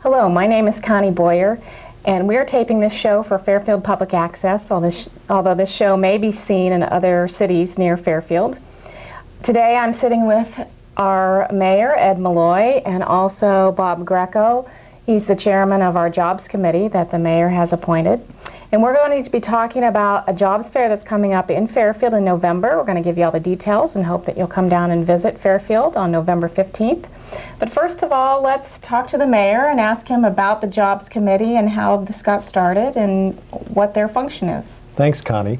Hello, my name is Connie Boyer, and we're taping this show for Fairfield Public Access, although this show may be seen in other cities near Fairfield. Today I'm sitting with our mayor, Ed Malloy, and also Bob Greco. He's the chairman of our Jobs Committee that the mayor has appointed. And we're going to be talking about a jobs fair that's coming up in Fairfield in November. We're going to give you all the details and hope that you'll come down and visit Fairfield on November 15th. But first of all, let's talk to the mayor and ask him about the Jobs Committee and how this got started and what their function is. Thanks, Connie.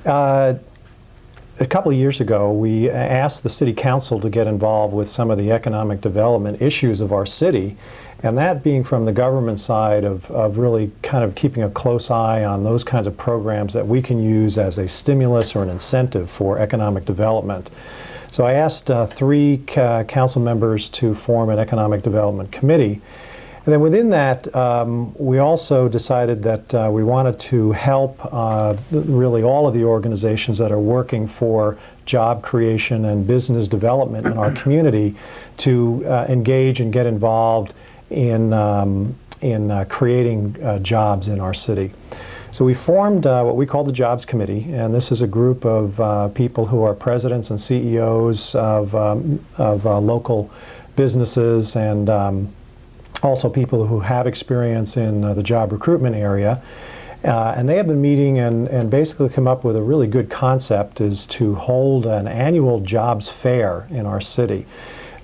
A couple of years ago, we asked the City Council to get involved with some of the economic development issues of our city, and that being from the government side of really kind of keeping a close eye on those kinds of programs that we can use as a stimulus or an incentive for economic development. So I asked three council members to form an economic development committee. And then within that, we also decided that we wanted to help really all of the organizations that are working for job creation and business development in our community to engage and get involved in creating jobs in our city. So we formed what we call the Jobs Committee, and this is a group of people who are presidents and CEOs of local businesses and also people who have experience in the job recruitment area. And they have been meeting and basically come up with a really good concept is to hold an annual jobs fair in our city.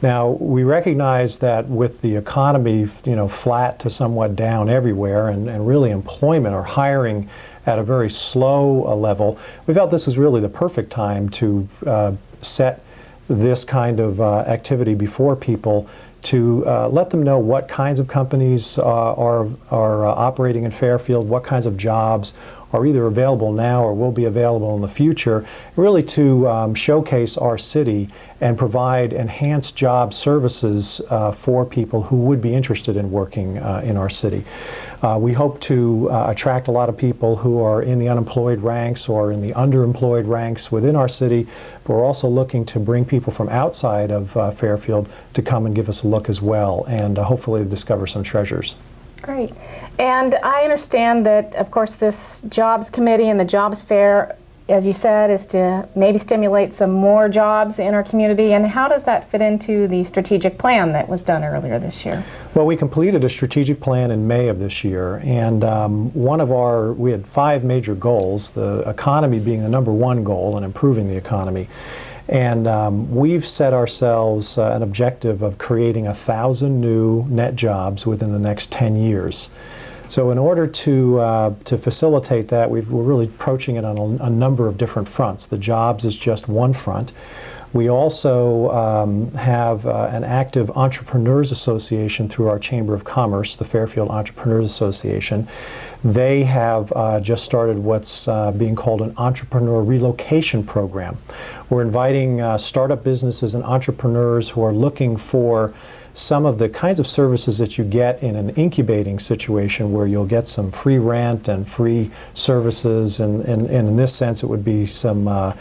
Now, we recognize that with the economy, flat to somewhat down everywhere and really employment or hiring at a very slow level, we felt this was really the perfect time to set this kind of activity before people to let them know what kinds of companies are operating in Fairfield, what kinds of jobs are either available now or will be available in the future, really to showcase our city and provide enhanced job services for people who would be interested in working in our city. We hope to attract a lot of people who are in the unemployed ranks or in the underemployed ranks within our city, but we're also looking to bring people from outside of Fairfield to come and give us a look as well and hopefully discover some treasures. Great. And I understand that, of course, this Jobs Committee and the Jobs Fair, as you said, is to maybe stimulate some more jobs in our community. And how does that fit into the strategic plan that was done earlier this year? Well, we completed a strategic plan in May of this year, and we had 5 major goals, the economy being the #1 goal and improving the economy. And we've set ourselves an objective of creating 1,000 new net jobs within the next 10 years. So in order to facilitate that, we're really approaching it on a number of different fronts. The jobs is just one front. We also have an active Entrepreneurs Association through our Chamber of Commerce, the Fairfield Entrepreneurs Association. They have just started what's being called an Entrepreneur Relocation Program. We're inviting startup businesses and entrepreneurs who are looking for some of the kinds of services that you get in an incubating situation where you'll get some free rent and free services, and in this sense it would be some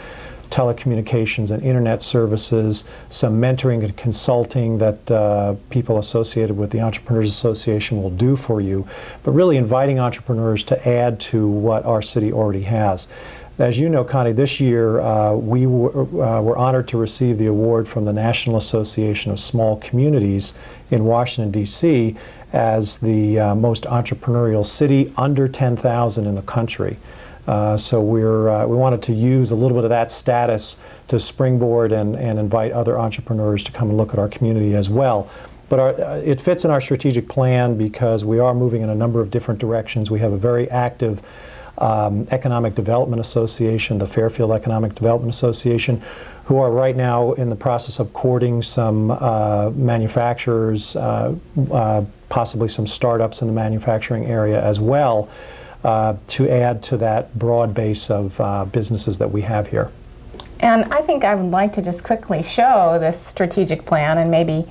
telecommunications and internet services, some mentoring and consulting that people associated with the Entrepreneurs Association will do for you, but really inviting entrepreneurs to add to what our city already has. As you know, Connie, this year we were honored to receive the award from the National Association of Small Communities in Washington, D.C. as the most entrepreneurial city under 10,000 in the country. So we wanted to use a little bit of that status to springboard and invite other entrepreneurs to come and look at our community as well. But it fits in our strategic plan because we are moving in a number of different directions. We have a very active Economic Development Association, the Fairfield Economic Development Association, who are right now in the process of courting some manufacturers, possibly some startups in the manufacturing area as well, to add to that broad base of businesses that we have here. And I think I would like to just quickly show this strategic plan, and maybe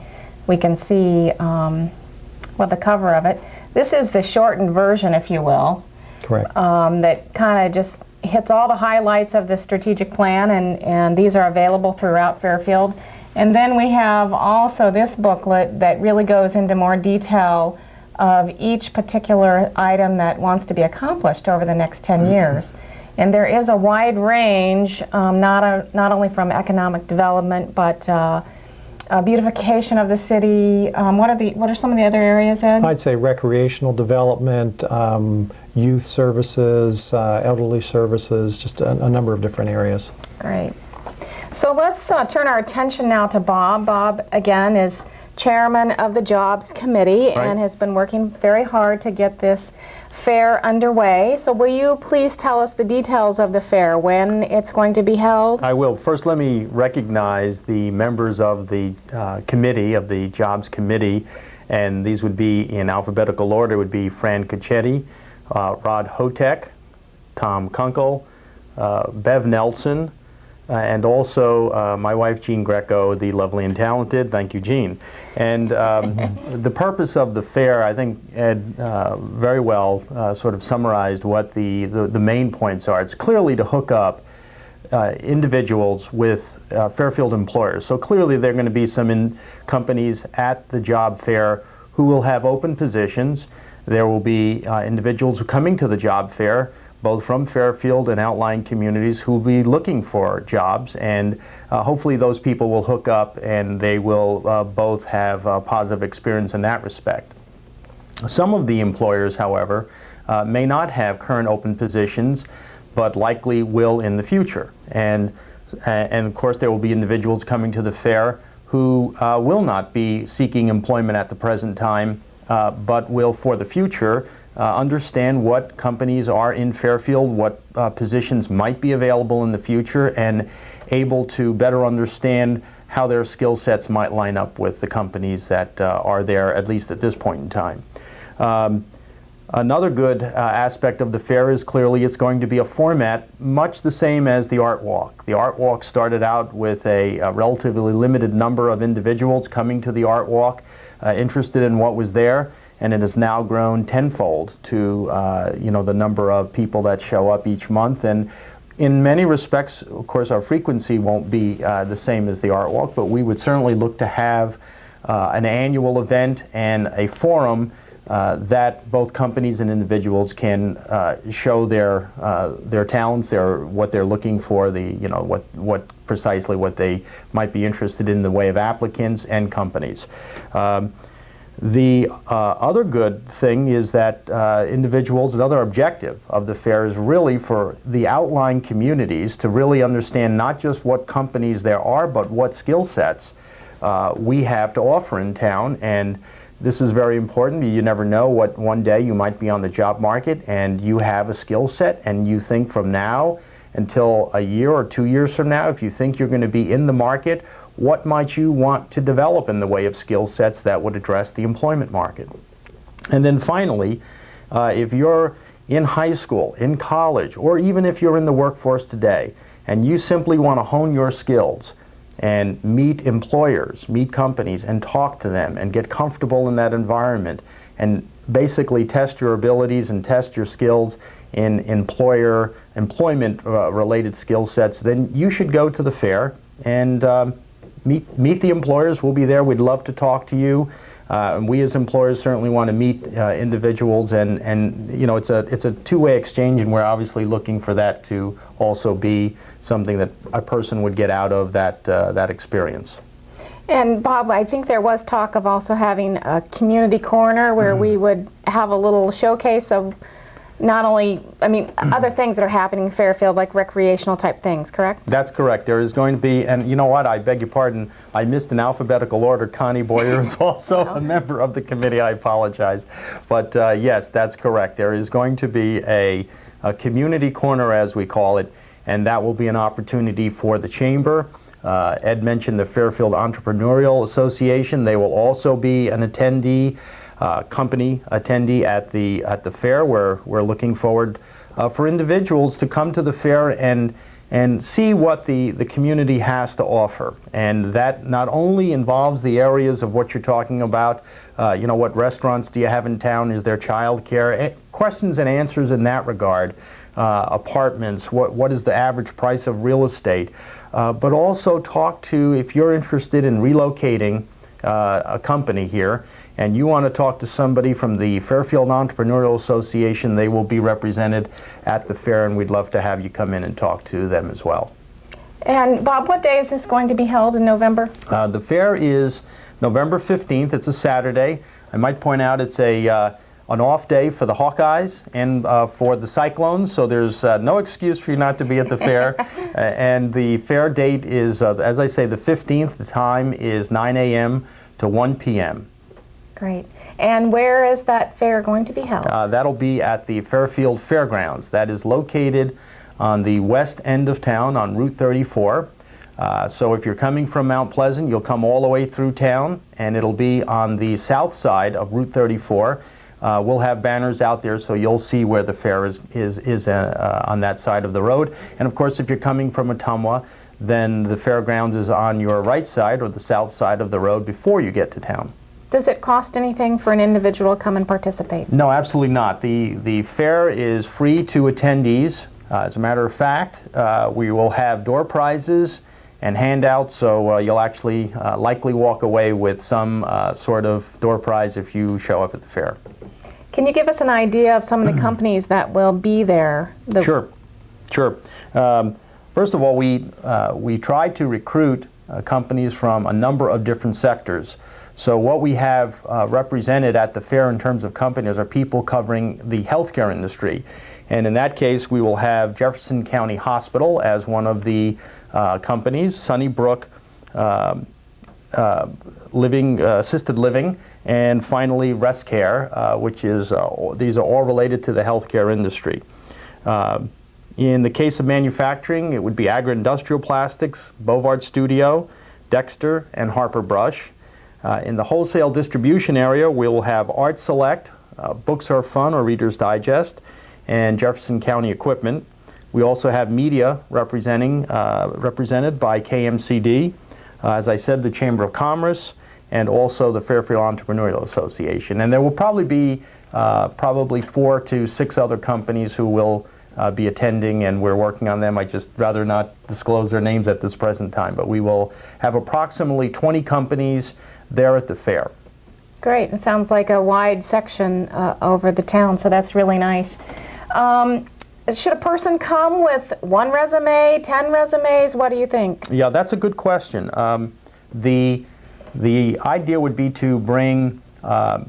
we can see the cover of it. This is the shortened version, if you will. Correct. That kind of just hits all the highlights of the strategic plan, and these are available throughout Fairfield. And then we have also this booklet that really goes into more detail of each particular item that wants to be accomplished over the next 10 years. And there is a wide range, not only from economic development, but beautification of the city. What are some of the other areas, Ed? I'd say recreational development, youth services, elderly services, just a number of different areas. Great. So let's turn our attention now to Bob. Bob, again, is chairman of the Jobs Committee and has been working very hard to get this fair underway. So will you please tell us the details of the fair, when it's going to be held? I will. First, let me recognize the members of the committee, of the Jobs Committee, and these would be in alphabetical order. It would be Fran Cacchetti, Rod Hotek, Tom Kunkel, Bev Nelson, and also my wife, Jean Greco, the lovely and talented. Thank you, Jean. And the purpose of the fair, I think Ed very well sort of summarized what the main points are. It's clearly to hook up individuals with Fairfield employers. So clearly there are going to be some companies at the job fair who will have open positions. There will be individuals who are coming to the job fair, both from Fairfield and outlying communities, who will be looking for jobs, and hopefully those people will hook up and they will both have a positive experience in that respect. Some of the employers, however, may not have current open positions, but likely will in the future. And of course there will be individuals coming to the fair who will not be seeking employment at the present time, but will for the future understand what companies are in Fairfield, what positions might be available in the future, and able to better understand how their skill sets might line up with the companies that are there, at least at this point in time. Another good aspect of the fair is clearly it's going to be a format much the same as the Art Walk. The Art Walk started out with a relatively limited number of individuals coming to the Art Walk, interested in what was there, and it has now grown tenfold to the number of people that show up each month. And in many respects, of course, our frequency won't be the same as the Art Walk, but we would certainly look to have an annual event and a forum that both companies and individuals can show their talents, what they're looking for, what precisely what they might be interested in the way of applicants and companies. The other good thing is that individuals, another objective of the fair is really for the outlying communities to really understand not just what companies there are, but what skill sets we have to offer in town. And this is very important. You never know what one day you might be on the job market and you have a skill set, and you think from now until a year or 2 years from now, if you think you're going to be in the market, what might you want to develop in the way of skill sets that would address the employment market? And then finally, if you're in high school, in college, or even if you're in the workforce today, and you simply want to hone your skills and meet employers, meet companies, and talk to them and get comfortable in that environment and basically test your abilities and test your skills in employment related skill sets, then you should go to the fair and meet the employers. We'll be there. We'd love to talk to you. And we as employers certainly want to meet individuals, and it's a two-way exchange, and we're obviously looking for that to also be something that a person would get out of that experience. And Bob, I think there was talk of also having a community corner where we would have a little showcase of not only, other things that are happening in Fairfield, like recreational type things, correct? That's correct. There is going to be, and you know what, I beg your pardon, I missed in alphabetical order. Connie Boyer is also a member of the committee. I apologize. But yes, that's correct. There is going to be a community corner, as we call it, and that will be an opportunity for the Chamber. Ed mentioned the Fairfield Entrepreneurial Association. They will also be an attendee. Company attendee at the fair, where we're looking forward for individuals to come to the fair and see what the community has to offer. And that not only involves the areas of what you're talking about, what restaurants do you have in town, is there child care, questions and answers in that regard, apartments, what is the average price of real estate, but also talk to, if you're interested in relocating a company here, and you want to talk to somebody from the Fairfield Entrepreneurial Association, they will be represented at the fair, and we'd love to have you come in and talk to them as well. And Bob, what day is this going to be held in November? The fair is November 15th. It's a Saturday. I might point out it's an off day for the Hawkeyes and for the Cyclones, so there's no excuse for you not to be at the fair. And the fair date is, as I say, the 15th. The time is 9 a.m. to 1 p.m. Great. And where is that fair going to be held? That'll be at the Fairfield Fairgrounds. That is located on the west end of town on Route 34. So if you're coming from Mount Pleasant, you'll come all the way through town, and it'll be on the south side of Route 34. We'll have banners out there, so you'll see where the fair is on that side of the road. And of course, if you're coming from Ottumwa, then the fairgrounds is on your right side or the south side of the road before you get to town. Does it cost anything for an individual to come and participate? No, absolutely not. The fair is free to attendees. As a matter of fact, we will have door prizes and handouts, so you'll actually likely walk away with some sort of door prize if you show up at the fair. Can you give us an idea of some of the companies that will be there? Sure. First of all, we try to recruit companies from a number of different sectors. So what we have represented at the fair in terms of companies are people covering the healthcare industry. And in that case, we will have Jefferson County Hospital as one of the companies, Sunnybrook Assisted Living, and finally Rest Care, which is, these are all related to the healthcare industry. In the case of manufacturing, it would be Agri-Industrial Plastics, Bovard Studio, Dexter, and Harper Brush. In the wholesale distribution area, we will have Art Select, Books Are Fun or Reader's Digest, and Jefferson County Equipment. We also have media represented by KMCD, as I said, the Chamber of Commerce, and also the Fairfield Entrepreneurial Association. And there will probably be probably 4 to 6 other companies who will be attending, and we're working on them. I just rather not disclose their names at this present time, but we will have approximately 20 companies there at the fair. Great. It sounds like a wide section over the town, so that's really nice. Should a person come with 1 resume, 10 resumes? What do you think? Yeah, that's a good question. The idea would be to bring,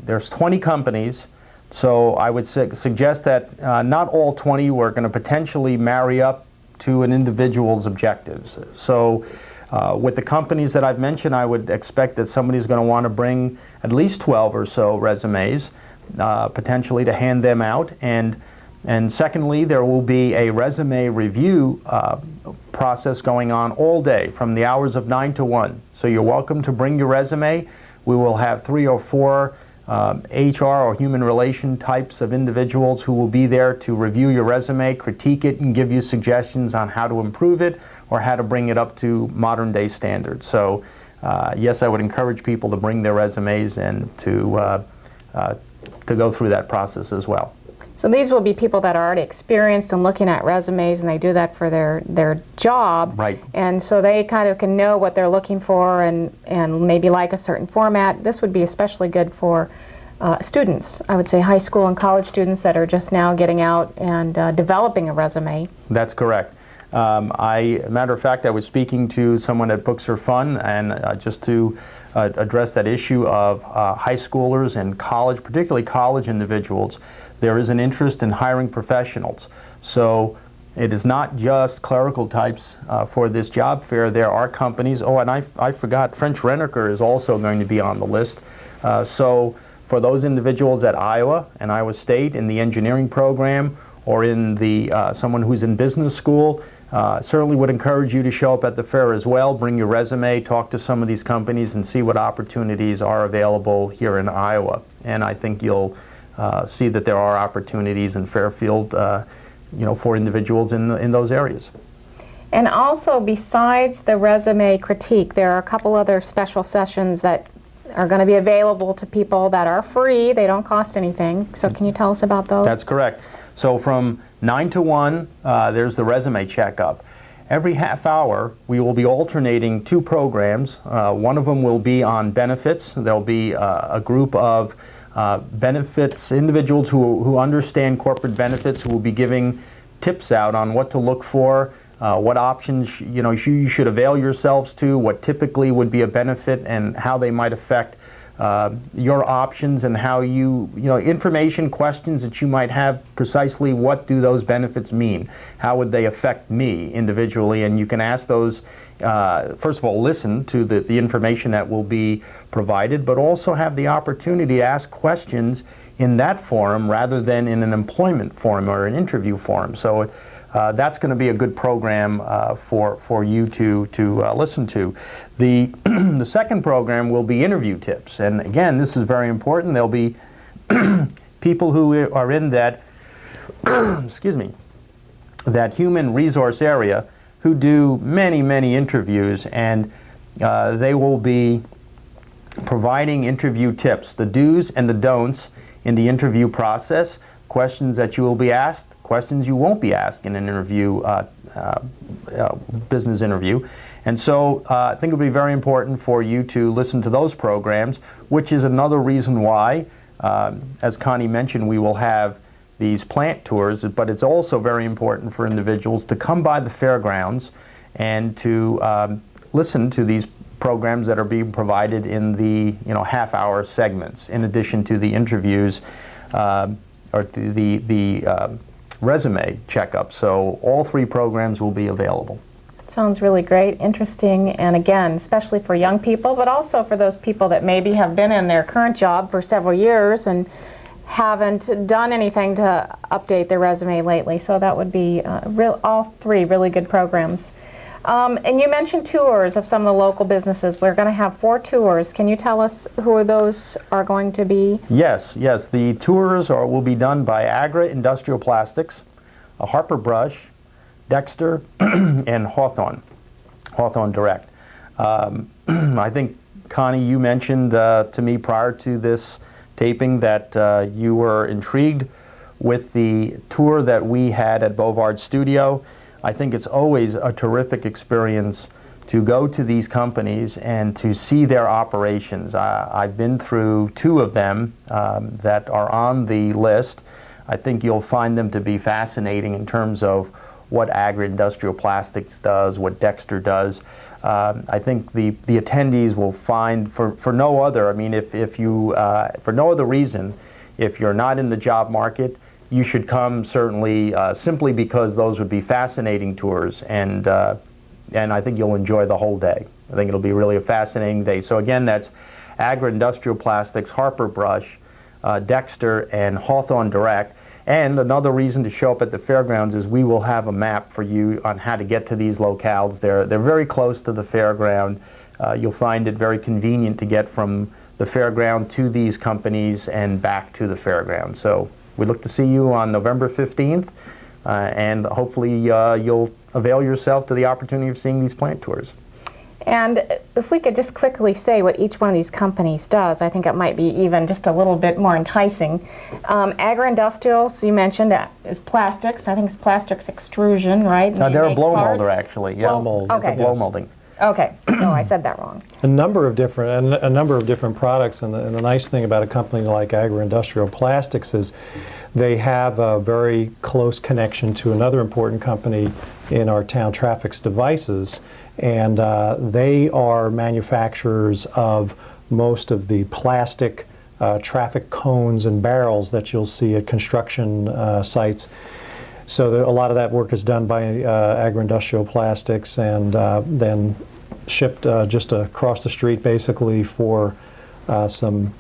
there's 20 companies, so I would suggest that not all 20 were going to potentially marry up to an individual's objectives. So with the companies that I've mentioned, I would expect that somebody's going to want to bring at least 12 or so resumes, potentially to hand them out. And secondly, there will be a resume review process going on all day from the hours of 9 to 1. So you're welcome to bring your resume. We will have 3 or 4 HR or human relation types of individuals who will be there to review your resume, critique it, and give you suggestions on how to improve it or how to bring it up to modern day standards. So yes, I would encourage people to bring their resumes and to go through that process as well. So these will be people that are already experienced in looking at resumes, and they do that for their job. Right. And so they kind of can know what they're looking for and maybe like a certain format. This would be especially good for students, I would say high school and college students that are just now getting out and developing a resume. That's correct. Matter of fact, I was speaking to someone at Books Are Fun, and just to address that issue of high schoolers and college, particularly college individuals, there is an interest in hiring professionals. So it is not just clerical types for this job fair. There are companies, and I forgot, French Rent-A-Car is also going to be on the list. So for those individuals at Iowa and Iowa State in the engineering program, or in someone who's in business school, certainly would encourage you to show up at the fair as well. Bring your resume, talk to some of these companies, and see what opportunities are available here in Iowa. And I think you'll see that there are opportunities in Fairfield, for individuals in those areas. And also, besides the resume critique, there are a couple other special sessions that are going to be available to people that are free. They don't cost anything. So can you tell us about those? That's correct. So from 9 to 1, there's the resume checkup. Every half hour, we will be alternating two programs. One of them will be on benefits. There'll be a group of benefits individuals who understand corporate benefits, who will be giving tips out on what to look for, what options you should avail yourselves to, what typically would be a benefit, and how they might affect your options, and how information, questions that you might have, precisely what do those benefits mean? How would they affect me individually? And you can ask those, first of all, listen to the information that will be provided, but also have the opportunity to ask questions in that forum rather than in an employment forum or an interview forum. So that's going to be a good program for you to listen to. The the second program will be interview tips, and again, this is very important. There'll be people who are in that excuse me, that human resource area who do many interviews, and they will be providing interview tips, the do's and the don'ts in the interview process, questions that you will be asked, questions you won't be asked in an interview, business interview. And so I think it will be very important for you to listen to those programs, which is another reason why, as Connie mentioned, we will have these plant tours, but it's also very important for individuals to come by the fairgrounds and to listen to these programs that are being provided in the half-hour segments, in addition to the interviews or the resume checkup. So all three programs will be available. Sounds really great, interesting, and again, especially for young people, but also for those people that maybe have been in their current job for several years and haven't done anything to update their resume lately. So that would be all three really good programs. And you mentioned tours of some of the local businesses. We're going to have 4 tours. Can you tell us who those are going to be? Yes. The tours will be done by Agri-Industrial Plastics, Harper Brush, Dexter, and Hawthorne Direct. I think, Connie, you mentioned to me prior to this taping that you were intrigued with the tour that we had at Bovard Studio. I think it's always a terrific experience to go to these companies and to see their operations. I've been through 2 of them that are on the list. I think you'll find them to be fascinating in terms of what Agri-Industrial Plastics does, what Dexter does. I think the attendees will find, for no other, I mean, if you, for no other reason, if you're not in the job market, you should come certainly simply because those would be fascinating tours, and I think you'll enjoy the whole day. I think it'll be really a fascinating day. So again, that's Agri-Industrial Plastics, Harper Brush, Dexter, and Hawthorne Direct. And another reason to show up at the fairgrounds is we will have a map for you on how to get to these locales. They're very close to the fairground. You'll find it very convenient to get from the fairground to these companies and back to the fairground. So we look to see you on November 15th, and hopefully you'll avail yourself to the opportunity of seeing these plant tours. And if we could just quickly say what each one of these companies does, I think it might be even just a little bit more enticing. Agri-Industrials, you mentioned, is plastics. I think it's plastics extrusion, right? They're a blow molder, actually. Yeah. Blow mold. Okay. It's a blow molding. Okay, so I said that wrong. A number of different products, and the nice thing about a company like Agri-Industrial Plastics is they have a very close connection to another important company in our town, Traffix Devices, and they are manufacturers of most of the plastic traffic cones and barrels that you'll see at construction sites. So a lot of that work is done by Agri-Industrial Plastics, and then shipped just across the street, basically, for some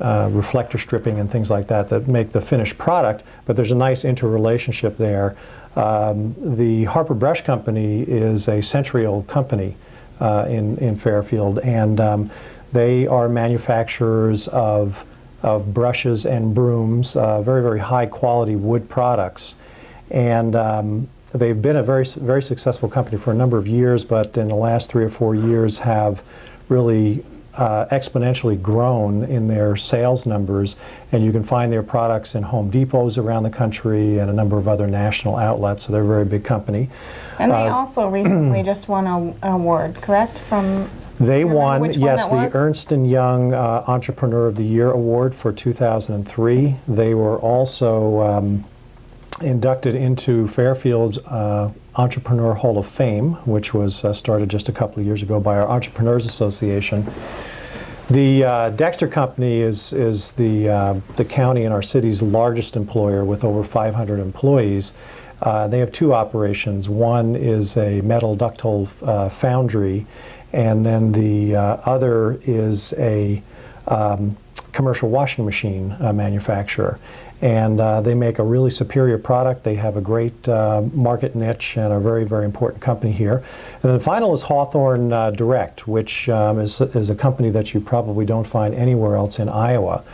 reflector stripping and things like that make the finished product. But there's a nice interrelationship there. The Harper Brush Company is a century-old company in Fairfield, and they are manufacturers of brushes and brooms, very high-quality wood products. And they've been a very successful company for a number of years, but in the last 3 or 4 years have really exponentially grown in their sales numbers, and you can find their products in Home Depots around the country and a number of other national outlets, so they're a very big company. And they also recently just won an award, correct? From They won, which one yes, that the was? Ernst & Young Entrepreneur of the Year Award for 2003. They were also inducted into Fairfield's Entrepreneur Hall of Fame, which was started just a couple of years ago by our Entrepreneurs Association. The Dexter Company is the county and our city's largest employer with over 500 employees. They have two operations. One is a metal ductile foundry, and then the other is a commercial washing machine manufacturer. And they make a really superior product. They have a great market niche and a very, very important company here. And then the final is Hawthorne Direct, which is a company that you probably don't find anywhere else in Iowa.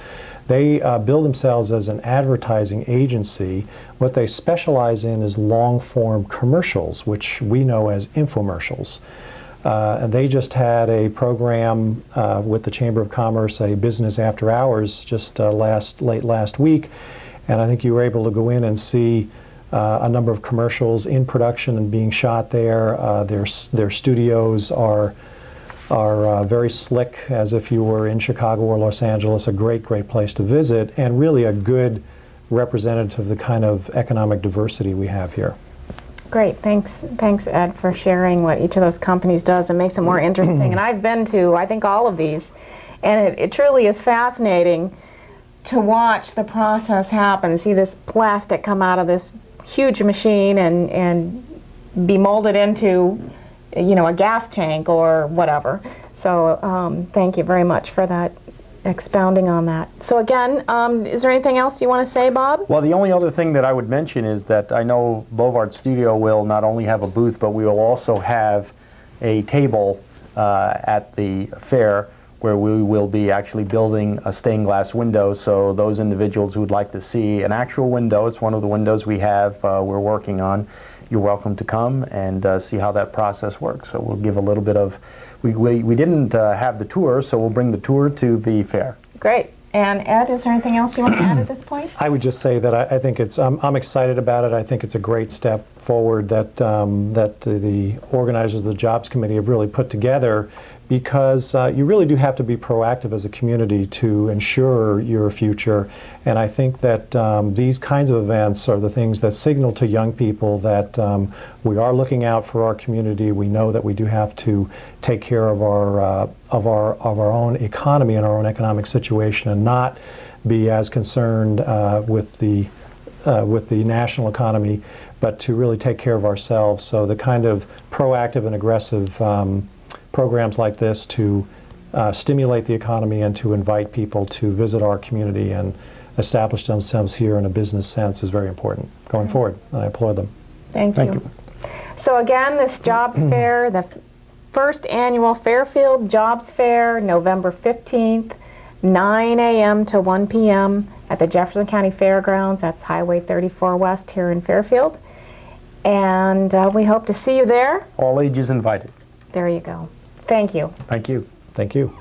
They bill themselves as an advertising agency. What they specialize in is long-form commercials, which we know as infomercials. And they just had a program with the Chamber of Commerce, a business after hours, just late last week. And I think you were able to go in and see a number of commercials in production and being shot there. Their studios are very slick, as if you were in Chicago or Los Angeles. A great place to visit, and really a good representative of the kind of economic diversity we have here. Great, thanks Ed for sharing what each of those companies does. It makes it more interesting. And I've been to, I think, all of these, and it truly is fascinating to watch the process happen, see this plastic come out of this huge machine and be molded into, you know, a gas tank or whatever. So thank you very much for that, expounding on that. So again, is there anything else you want to say, Bob? Well, the only other thing that I would mention is that I know Bovard Studio will not only have a booth, but we will also have a table at the fair where we will be actually building a stained glass window. So those individuals who would like to see an actual window, it's one of the windows we have, we're working on, you're welcome to come and see how that process works. So we'll give a little bit of, we didn't have the tour, so we'll bring the tour to the fair. Great. And Ed, is there anything else you want to add at this point? I would just say that I think it's, I'm excited about it. I think it's a great step forward that the organizers of the Jobs Committee have really put together, because you really do have to be proactive as a community to ensure your future. And I think that these kinds of events are the things that signal to young people that we are looking out for our community. We know that we do have to take care of our own economy and our own economic situation, and not be as concerned with the national economy, but to really take care of ourselves. So the kind of proactive and aggressive programs like this to stimulate the economy and to invite people to visit our community and establish themselves here in a business sense is very important going forward, and I applaud them. Thank you. So again, this Jobs Fair, the first annual Fairfield Jobs Fair, November 15th, 9 a.m. to 1 p.m. at the Jefferson County Fairgrounds. That's Highway 34 West here in Fairfield. And we hope to see you there. All ages invited. There you go. Thank you. Thank you. Thank you.